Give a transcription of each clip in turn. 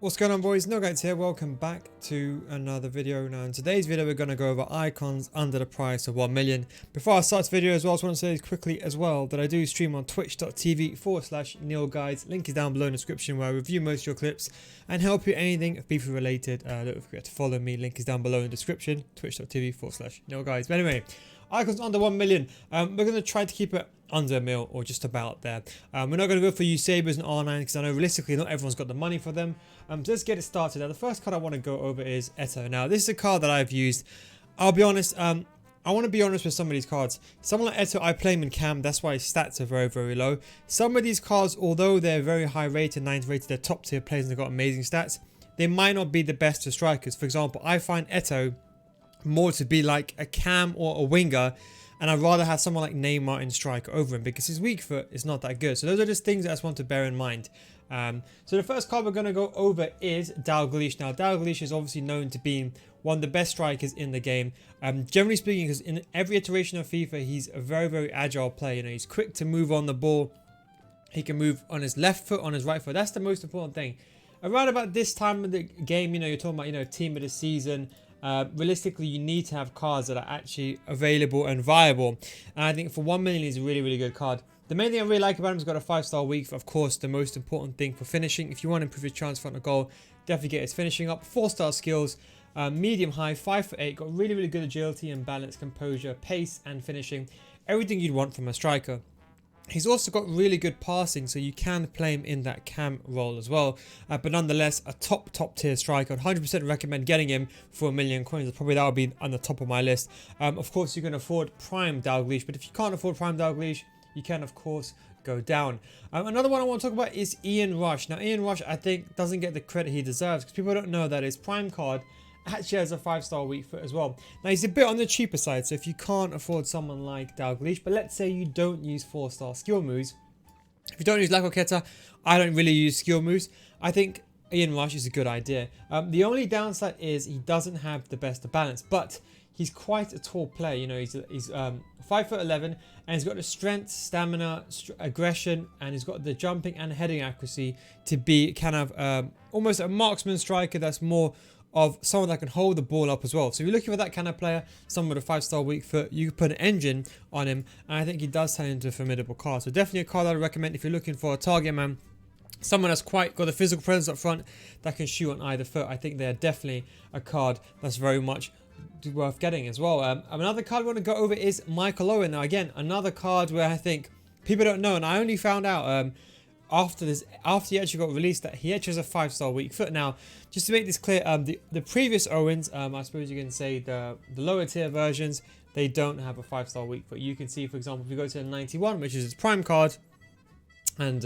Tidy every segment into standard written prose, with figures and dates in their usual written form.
What's going on, boys? No Guys here. Welcome back to another video. Now in today's video we're going to go over icons under the price of 1 million. Before I start this video as well, I just want to say quickly as well that I do stream on twitch.tv/NeilGuides. Link is down below in the description, where I review most of your clips and help you anything FIFA related. Don't forget to follow me, link is down below in the description, twitch.tv/NeilGuides. But anyway, icons under 1 million. We're going to try to keep it under a mil or just about there. We're not going to go for Sabers and R9 because I know realistically not everyone's got the money for them. So let's get it started. Now the first card I want to go over is Eto. Now this is a card that I've used. I'll be honest, I want to be honest with some of these cards. Someone like Eto, I play him in cam, that's why his stats are very low. Some of these cards, although they're very high rated, 90 rated, they're top tier players and they've got amazing stats, they might not be the best for strikers. For example, I find Eto more to be like a cam or a winger, and I'd rather have someone like Neymar in striker over him because his weak foot is not that good. So those are just things that I just want to bear in mind. So the first card we're going to go over is Dalglish. Now Dalglish is obviously known to be one of the best strikers in the game. Generally speaking, because in every iteration of FIFA, he's a very agile player. You know, he's quick to move on the ball. He can move on his left foot, on his right foot. That's the most important thing. Around about this time of the game, you know, you're talking about, you know, team of the season. Realistically, you need to have cards that are actually available and viable, and I think for 1 million is a really good card. The main thing I really like about him is got a 5-star weak. Of course, the most important thing for finishing, if you want to improve your chance front of goal, definitely get his finishing up. 4-star skills, medium high, 5'8", got really good agility and balance, composure, pace and finishing, everything you'd want from a striker. He's also got really good passing, so you can play him in that cam role as well. But nonetheless, a top tier striker. I'd 100% recommend getting him for 1 million coins. Probably that would be on the top of my list. Of course, you can afford Prime Dalglish, but if you can't afford Prime Dalglish, you can of course go down. Another one I want to talk about is Ian Rush. Now Ian Rush, I think, doesn't get the credit he deserves because people don't know that his Prime card actually has a 5-star weak foot as well. Now he's a bit on the cheaper side, so if you can't afford someone like Dalglish, but let's say you don't use 4-star skill moves, if you don't use Lacoqueta, I don't really use skill moves, I think Ian Rush is a good idea. The only downside is he doesn't have the best of balance, but he's quite a tall player. You know, he's 5'11", and he's got the strength, stamina, aggression, and he's got the jumping and heading accuracy to be kind of almost a marksman striker that's more of someone that can hold the ball up as well. So if you're looking for that kind of player, someone with a 5-star weak foot, you can put an engine on him, and I think he does turn into a formidable card. So definitely a card I would recommend if you're looking for a target man, someone that's quite got a physical presence up front that can shoot on either foot. I think they're definitely a card that's very much worth getting as well. Another card I want to go over is Michael Owen. Now again, another card where I think people don't know, and I only found out after he actually got released that he actually has a 5-star weak foot. Now just to make this clear, the previous Owens, I suppose you can say the lower tier versions, they don't have a 5-star weak foot. You can see, for example, if you go to the 91, which is his prime card, and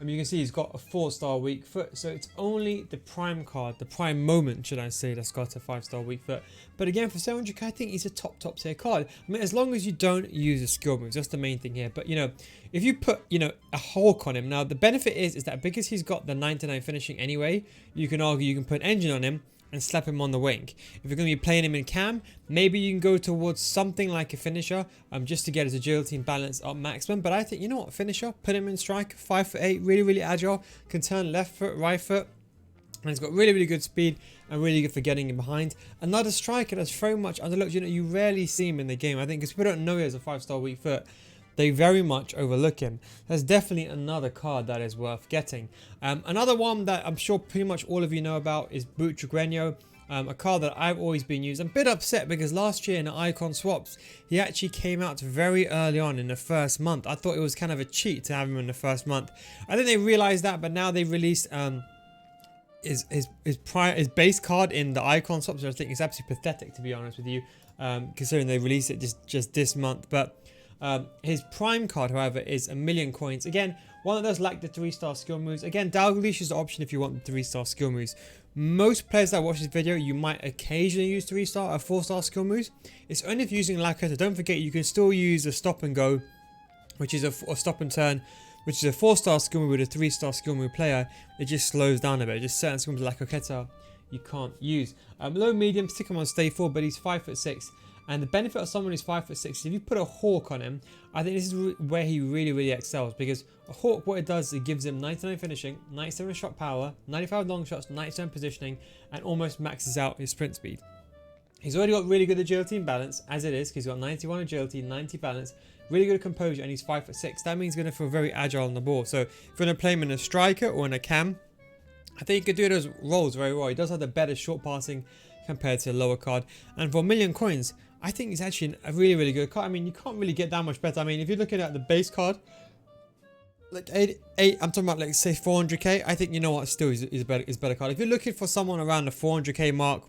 you can see he's got a 4-star weak foot. So it's only the prime card, the prime moment, should I say, that's got a 5-star weak foot. But again, for 700k, I think he's a top tier card. I mean, as long as you don't use the skill moves, that's the main thing here. But you know, if you put, you know, a Hulk on him, now the benefit is that because he's got the 99 finishing anyway, you can argue you can put an engine on him and slap him on the wing. If you're going to be playing him in cam, maybe you can go towards something like a finisher, just to get his agility and balance up maximum. But I think, you know what, finisher, put him in strike, 5'8", really agile, can turn left foot, right foot, and he's got really good speed and really good for getting in behind. Another striker that's very much underlooked. You know, you rarely see him in the game, I think, because people don't know he has a 5-star weak foot. They very much overlook him. There's definitely another card that is worth getting. Another one that I'm sure pretty much all of you know about is Butragueño, a card that I've always been used. I'm a bit upset because last year in the icon swaps, he actually came out very early on in the first month. I thought it was kind of a cheat to have him in the first month. I think they realized that, but now they released his base card in the icon swaps. I think it's absolutely pathetic, to be honest with you, considering they released it just this month. But his prime card, however, is 1 million coins. Again, one of those lack the 3-star skill moves. Again, Dalglish is the option if you want the 3-star skill moves. Most players that watch this video, you might occasionally use 3-star or 4-star skill moves. It's only if you're using Lacoqueta. Don't forget, you can still use a stop and go, which is a stop and turn, which is a 4-star skill move with a 3-star skill move player. It just slows down a bit. Just certain skill moves like Lacoqueta you can't use. Low medium, stick him on stay 4, but he's 5'6". And the benefit of someone who's 5'6", if you put a Hawk on him, I think this is where he really excels, because a Hawk, what it does, it gives him 99 finishing, 97 shot power, 95 long shots, 97 positioning, and almost maxes out his sprint speed. He's already got really good agility and balance as it is, because he's got 91 agility, 90 balance, really good composure, and he's 5'6". That means he's going to feel very agile on the ball. So if you're going to play him in a striker or in a cam, I think he could do those roles very well. He does have the better short passing compared to the lower card. And for 1,000,000 coins, I think he's actually a really good card. I mean, you can't really get that much better. I mean, if you're looking at the base card, like I'm talking about, like, say 400k, I think, you know what, still is a better card. If you're looking for someone around the 400k mark,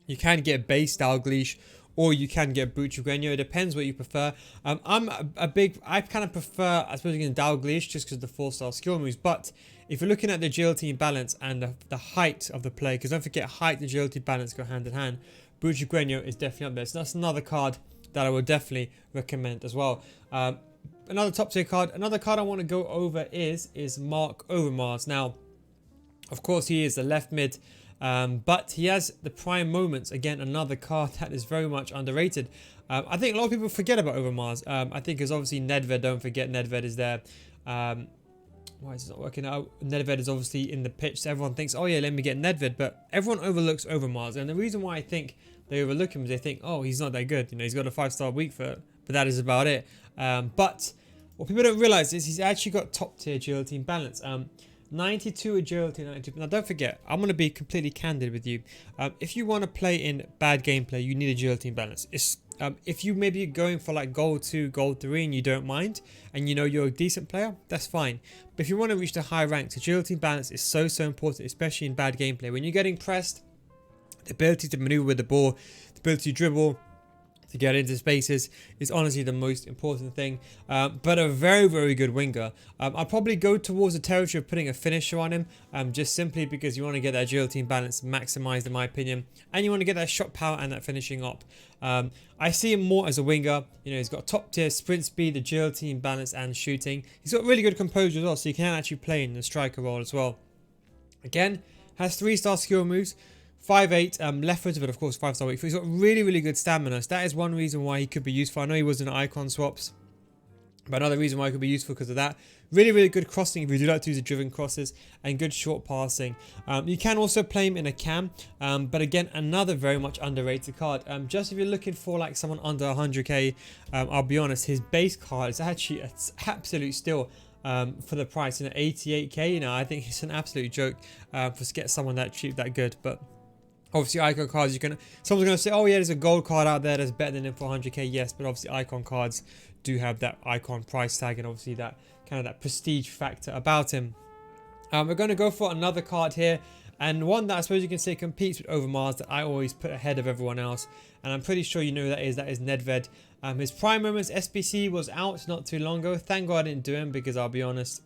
you can get base Dalglish, or you can get Bucci. It depends what you prefer. I kind of prefer, I suppose, again, Dalglish, just because of the 4-star skill moves. But if you're looking at the agility and balance and the height of the play, because don't forget, height and agility balance go hand in hand, Bucci is definitely up there. So that's another card that I would definitely recommend as well. Another top tier card. Another card I want to go over is Mark Overmars. Now, of course, he is the left mid. But he has the prime moments. Again, another card that is very much underrated. I think a lot of people forget about Overmars. I think because obviously Nedved, don't forget Nedved is there. Why is it not working out? Nedved is obviously in the pitch, so everyone thinks, oh yeah, let me get Nedved. But everyone overlooks Overmars. And the reason why I think they overlook him is they think, oh, he's not that good. You know, he's got a 5-star weak foot, but that is about it. But what people don't realize is he's actually got top tier agility and balance. 92 agility, 92. Now don't forget, I'm going to be completely candid with you. If you want to play in bad gameplay, you need agility and balance. If you maybe going for like gold 2, gold 3 and you don't mind, and you know you're a decent player, that's fine. But if you want to reach the high ranks, agility and balance is so important, especially in bad gameplay. When you're getting pressed, the ability to maneuver with the ball, the ability to dribble, to get into spaces is honestly the most important thing. But a very good winger. I'll probably go towards the territory of putting a finisher on him, just simply because you want to get that agility and balance maximized, in my opinion, and you want to get that shot power and that finishing up. I see him more as a winger. You know, he's got top tier sprint speed, agility and balance, and shooting. He's got really good composure as well, so you can actually play in the striker role as well. Again, has 3-star skill moves. 5'8", left footed, but of course 5-star weak foot. He's got really good stamina. So that is one reason why he could be useful. I know he was in icon swaps, but another reason why he could be useful because of that. Really good crossing if you do like to use the driven crosses, and good short passing. You can also play him in a cam, but again, another very much underrated card. Just if you're looking for like someone under 100k, I'll be honest, his base card is actually an absolute steal. For the price, 88k, you know, I think it's an absolute joke to get someone that cheap, that good. But obviously, icon cards, someone's going to say, oh yeah, there's a gold card out there that's better than him for 100k. Yes, but obviously icon cards do have that icon price tag, and obviously that kind of that prestige factor about him. We're going to go for another card here, and one that I suppose you can say competes with Overmars that I always put ahead of everyone else, and I'm pretty sure you know who that is. That is Nedved. His prime moments SBC was out not too long ago. Thank God I didn't do him, because I'll be honest,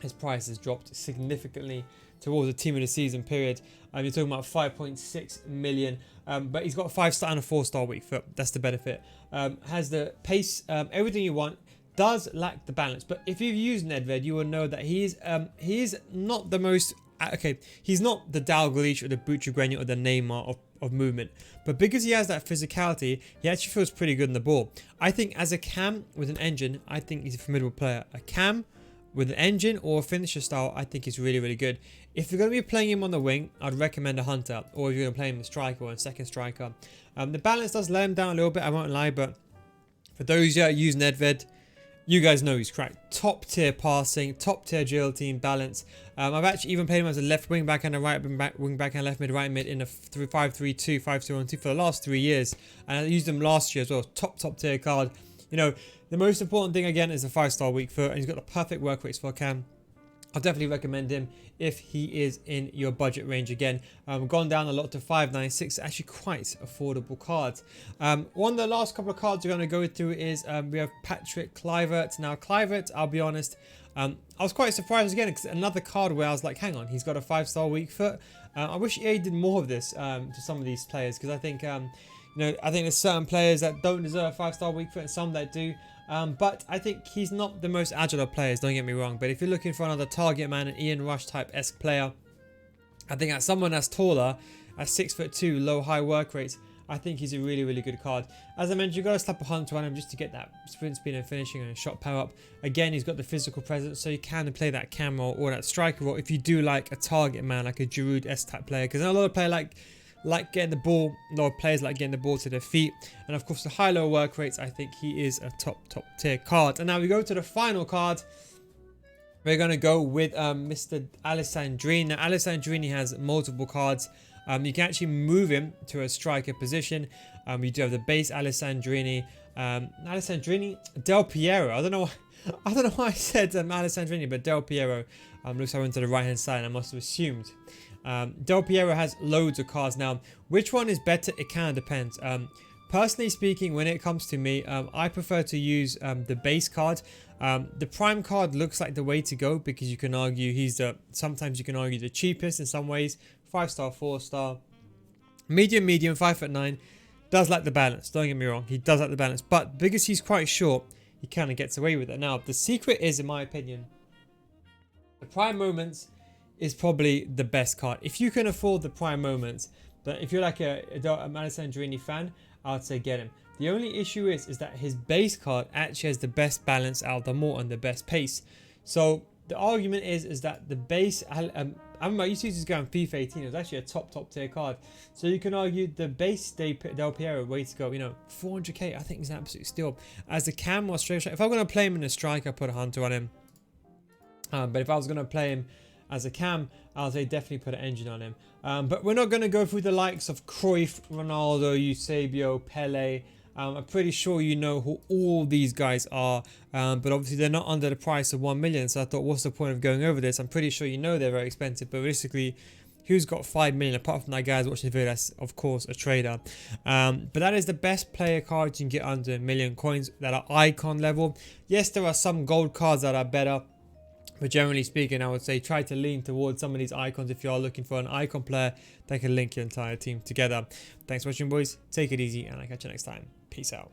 his price has dropped significantly towards the team of the season period. You're talking about 5.6 million, but he's got a 5-star and a 4-star weak foot. That's the benefit. Has the pace, everything you want. Does lack the balance, but if you've used Nedved, you will know that he is not the most he's not the Dalglish or the Bucci or the Neymar of movement, but because he has that physicality, he actually feels pretty good in the ball. I think as a cam with an engine, I think he's a formidable player. A cam with an engine or a finisher style, I think he's really good. If you're going to be playing him on the wing, I'd recommend a hunter, or if you're going to play him a striker or a second striker. The balance does let him down a little bit, I won't lie, but for those that use Nedved, you guys know he's cracked. Top tier passing, top tier agility and balance. I've actually even played him as a left wing back and a right wing back and left mid, right mid in a 5-3-2, 5-2-1-2 for the last 3 years. And I used him last year as well. Top tier card. You know, the most important thing again is a 5-star weak foot, and he's got the perfect work rates for a cam. I'll definitely recommend him if he is in your budget range again. Gone down a lot to 596, actually quite affordable cards. One of the last couple of cards we're going to go through is we have Patrick Kluivert. Now Kluivert, I'll be honest, I was quite surprised again, because another card where I was like, hang on, he's got a 5-star weak foot. I wish EA did more of this to some of these players, because I think I think there's certain players that don't deserve a 5-star weak foot and some that do. But I think he's not the most agile of players, don't get me wrong. But if you're looking for another target man, an Ian Rush type-esque player, I think at someone that's taller, at 6'2", low high work rates, I think he's a really, really good card. As I mentioned, you got to slap a Hunter on him just to get that sprint speed and finishing and shot power up. Again, he's got the physical presence, so you can play that cam role or that striker role if you do like a target man, like a Giroud S-type player. Because a lot of players like getting the ball, a lot of players like getting the ball to their feet. And of course, the high-low work rates, I think he is a top tier card. And now we go to the final card. We're going to go with Mr. Alessandrini. Now, Alessandrini has multiple cards. You can actually move him to a striker position. You do have the base Alessandrini. Del Piero. I don't know why I said Alessandrini, but Del Piero looks like I went to the right hand side. I must have assumed. Del Piero has loads of cards. Now, which one is better? It kind of depends. Personally speaking, when it comes to me, I prefer to use the base card. The prime card looks like the way to go because you can argue sometimes you can argue the cheapest in some ways. 5-star, 4-star, medium, 5'9", does like the balance. Don't get me wrong, he does like the balance, but because he's quite short, he kind of gets away with it. Now, the secret is, in my opinion, the prime moments is probably the best card. If you can afford the prime moments, but if you're like a Alessandrini fan, I'd say get him. The only issue is that his base card actually has the best balance out of them all and the best pace. So the argument is that the base, I used to use this guy on FIFA 18. It was actually a top tier card. So you can argue the base Del Piero, way to go. 400k, I think is an absolute steal. As a cam or straight shot, if I'm going to play him in a striker, I put a Hunter on him. But if I was going to play him as a cam, I'll say definitely put an engine on him. But we're not going to go through the likes of Cruyff, Ronaldo, Eusebio, Pele. I'm pretty sure you know who all these guys are, but obviously they're not under the price of 1 million. So I thought, what's the point of going over this? I'm pretty sure you know they're very expensive, but realistically, who's got 5 million apart from that guy who's watching the video? That's of course a trader. But that is the best player cards you can get under 1 million coins that are icon level. Yes, there are some gold cards that are better, but generally speaking, I would say try to lean towards some of these icons if you are looking for an icon player that can link your entire team together. Thanks for watching, boys. Take it easy, and I'll catch you next time. Peace out.